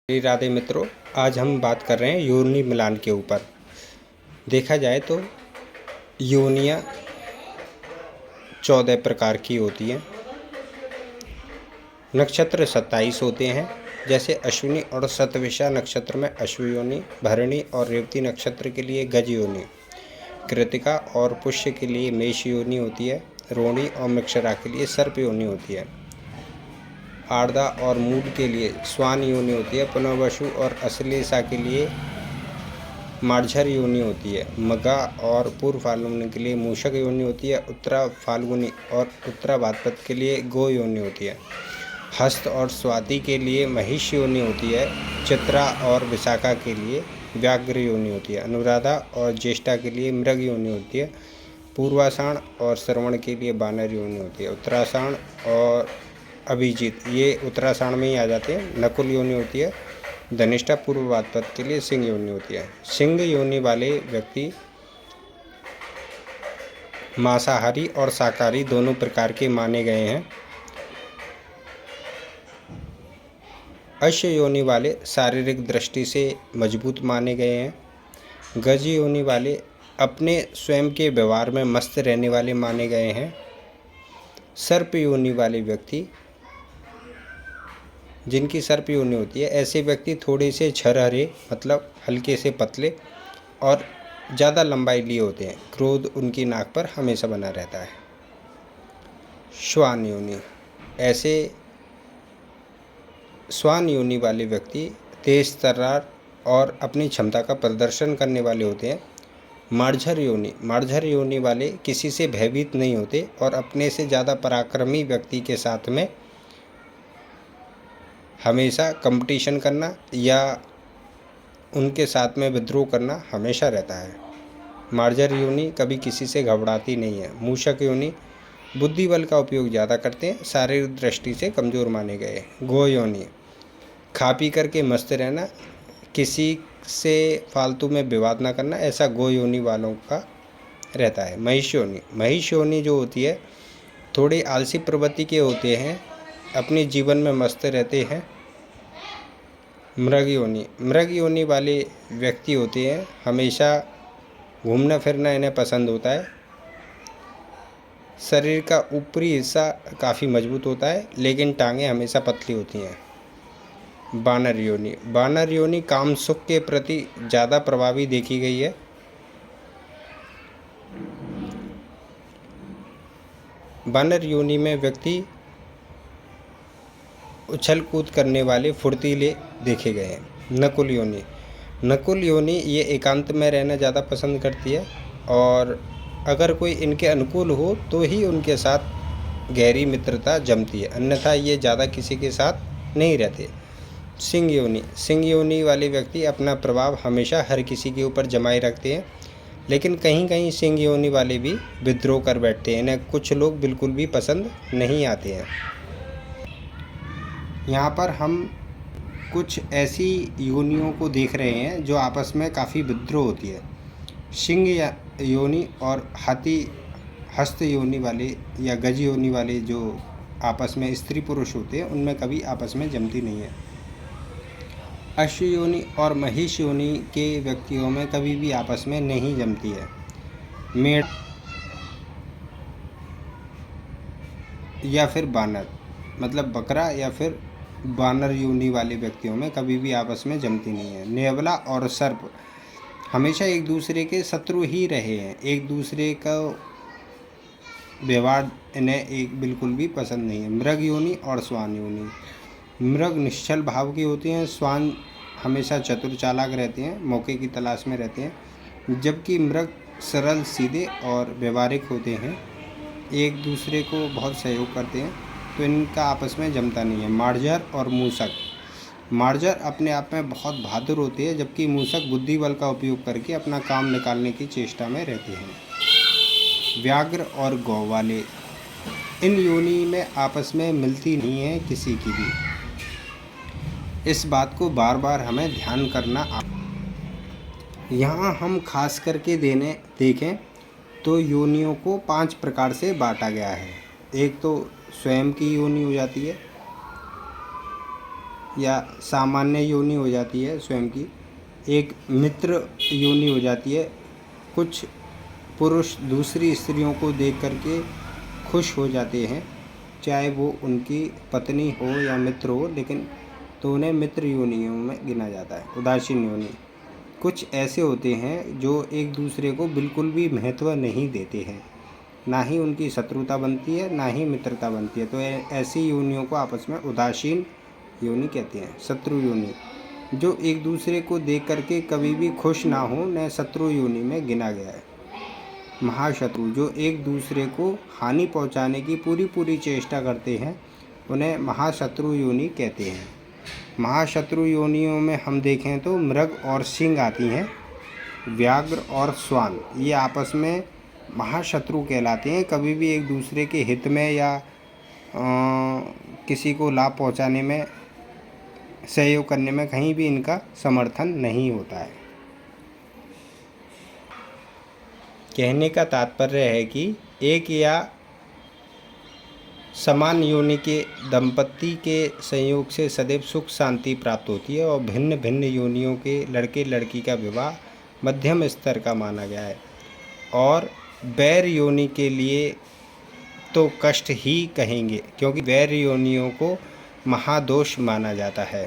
राधे मित्रों, आज हम बात कर रहे हैं योनि मिलान के ऊपर। देखा जाए तो योनियाँ 14 प्रकार की होती हैं। नक्षत्र 27 होते हैं, जैसे अश्विनी और शतभिषा नक्षत्र में अश्व योनि, भरणी और रेवती नक्षत्र के लिए गज योनि, कृतिका और पुष्य के लिए मेष योनि होती है, रोहिणी और मृगशिरा के लिए सर्प योनि होती है, आर्द्रा और मूल के लिए स्वान योनि होती है, पुनर्वसु और अश्लेषा के लिए मार्झर योनि होती है, मघा और पूर्व फाल्गुनी के लिए मूषक योनि होती है, उत्तरा फाल्गुनी और उत्तरा भाद्रपद के लिए गो योनि होती है, हस्त और स्वाति के लिए महिष योनि होती है, चित्रा और विशाखा के लिए व्याघ्र योनि होती है, अनुराधा और ज्येष्ठा के लिए मृग योनि होती है, पूर्वाषाढ़ और श्रवण के लिए बानर योनि होती है, उत्तराषाढ़ और अभिजीत ये उत्तराषाढ़ में ही आ जाते हैं, नकुल योनि होती है, धनिष्ठा पूर्व भाद्रपद के लिए सिंह योनि होती है। सिंह योनि वाले व्यक्ति मांसाहारी और शाकाहारी दोनों प्रकार के माने गए हैं। अश्व योनि वाले शारीरिक दृष्टि से मजबूत माने गए हैं। गज योनि वाले अपने स्वयं के व्यवहार में मस्त रहने वाले माने गए हैं। सर्प योनि वाले व्यक्ति जिनकी सर्प योनि होती है, ऐसे व्यक्ति थोड़े से छरहरे मतलब हल्के से पतले और ज़्यादा लंबाई लिए होते हैं। क्रोध उनकी नाक पर हमेशा बना रहता है। श्वान योनि, ऐसे श्वान योनि वाले व्यक्ति तेज तर्रार और अपनी क्षमता का प्रदर्शन करने वाले होते हैं। मार्झर योनि वाले किसी से भयभीत नहीं होते और अपने से ज़्यादा पराक्रमी व्यक्ति के साथ में हमेशा कंपटीशन करना या उनके साथ में विद्रोह करना हमेशा रहता है। मार्झर योनि कभी किसी से घबराती नहीं है। मूषक योनि बुद्धि बल का उपयोग ज़्यादा करते हैं, शारीरिक दृष्टि से कमज़ोर माने गए। गो योनि खा पी करके मस्त रहना, किसी से फालतू में विवाद ना करना, ऐसा गो योनि वालों का रहता है। महिष योनि जो होती है थोड़ी आलसी प्रवृत्ति के होते हैं, अपने जीवन में मस्त रहते हैं। मृग योनि वाले व्यक्ति होते हैं, हमेशा घूमना फिरना इन्हें पसंद होता है। शरीर का ऊपरी हिस्सा काफ़ी मजबूत होता है, लेकिन टांगें हमेशा पतली होती हैं। बानर योनि काम सुख के प्रति ज़्यादा प्रभावी देखी गई है। बानर योनि में व्यक्ति उछल कूद करने वाले फुर्तीले देखे गए हैं। नकुल योनि ये एकांत में रहना ज़्यादा पसंद करती है और अगर कोई इनके अनुकूल हो तो ही उनके साथ गहरी मित्रता जमती है, अन्यथा ये ज़्यादा किसी के साथ नहीं रहते। सिंह योनि वाले व्यक्ति अपना प्रभाव हमेशा हर किसी के ऊपर जमाए रखते हैं, लेकिन कहीं कहीं सिंह योनि वाले भी विद्रोह कर बैठते हैं। इन्हें कुछ लोग बिल्कुल भी पसंद नहीं आते हैं। यहाँ पर हम कुछ ऐसी योनियों को देख रहे हैं जो आपस में काफ़ी विद्रोह होती है। सिंह योनि और हस्त योनि वाले या गज योनि वाले जो आपस में स्त्री पुरुष होते हैं, उनमें कभी आपस में जमती नहीं है। अश्व योनि और महिष योनि के व्यक्तियों में कभी भी आपस में नहीं जमती है। मेढ़ या फिर बानर मतलब बकरा या फिर बानर योनि वाले व्यक्तियों में कभी भी आपस में जमती नहीं है। नेवला और सर्प हमेशा एक दूसरे के शत्रु ही रहे हैं, एक दूसरे का व्यवहार इन्हें बिल्कुल भी पसंद नहीं है। मृग योनि और स्वान योनि, मृग निश्चल भाव के होते हैं, स्वान हमेशा चतुर चालाक रहते हैं, मौके की तलाश में रहते हैं, जबकि मृग सरल सीधे और व्यवहारिक होते हैं, एक दूसरे को बहुत सहयोग करते हैं, तो इनका आपस में जमता नहीं है। मार्झर अपने आप में बहुत बहादुर होते हैं, जबकि मूषक बुद्धि बल का उपयोग करके अपना काम निकालने की चेष्टा में रहते हैं। व्याघ्र और गौ वाले इन योनि में आपस में मिलती नहीं है किसी की भी। इस बात को बार बार हमें ध्यान करना। यहाँ हम खास करके देखें तो योनियों को 5 प्रकार से बांटा गया है। एक तो स्वयं की योनि हो जाती है, या सामान्य योनि हो जाती है स्वयं की, एक मित्र योनि हो जाती है। कुछ पुरुष दूसरी स्त्रियों को देख करके खुश हो जाते हैं, चाहे वो उनकी पत्नी हो या मित्र हो, लेकिन तो उन्हें मित्र योनियों में गिना जाता है। उदासीन योनि, कुछ ऐसे होते हैं जो एक दूसरे को बिल्कुल भी महत्व नहीं देते हैं, ना ही उनकी शत्रुता बनती है ना ही मित्रता बनती है, तो ऐसी योनियों को आपस में उदासीन योनि कहते हैं। शत्रु योनि, जो एक दूसरे को देख करके कभी भी खुश ना हो, न शत्रु योनि में गिना गया है। महाशत्रु, जो एक दूसरे को हानि पहुंचाने की पूरी चेष्टा करते हैं, उन्हें महाशत्रु योनि कहते हैं। महाशत्रु योनियों में हम देखें तो मृग और सिंह आती हैं, व्याघ्र और श्वान, ये आपस में महाशत्रु कहलाते हैं। कभी भी एक दूसरे के हित में या किसी को लाभ पहुंचाने में, सहयोग करने में कहीं भी इनका समर्थन नहीं होता है। कहने का तात्पर्य है कि एक या समान योनि के दंपति के संयोग से सदैव सुख शांति प्राप्त होती है और भिन्न भिन्न योनियों के लड़के लड़की का विवाह मध्यम स्तर का माना गया है। और वैर योनि के लिए तो कष्ट ही कहेंगे, क्योंकि वैर योनियों को महादोष माना जाता है।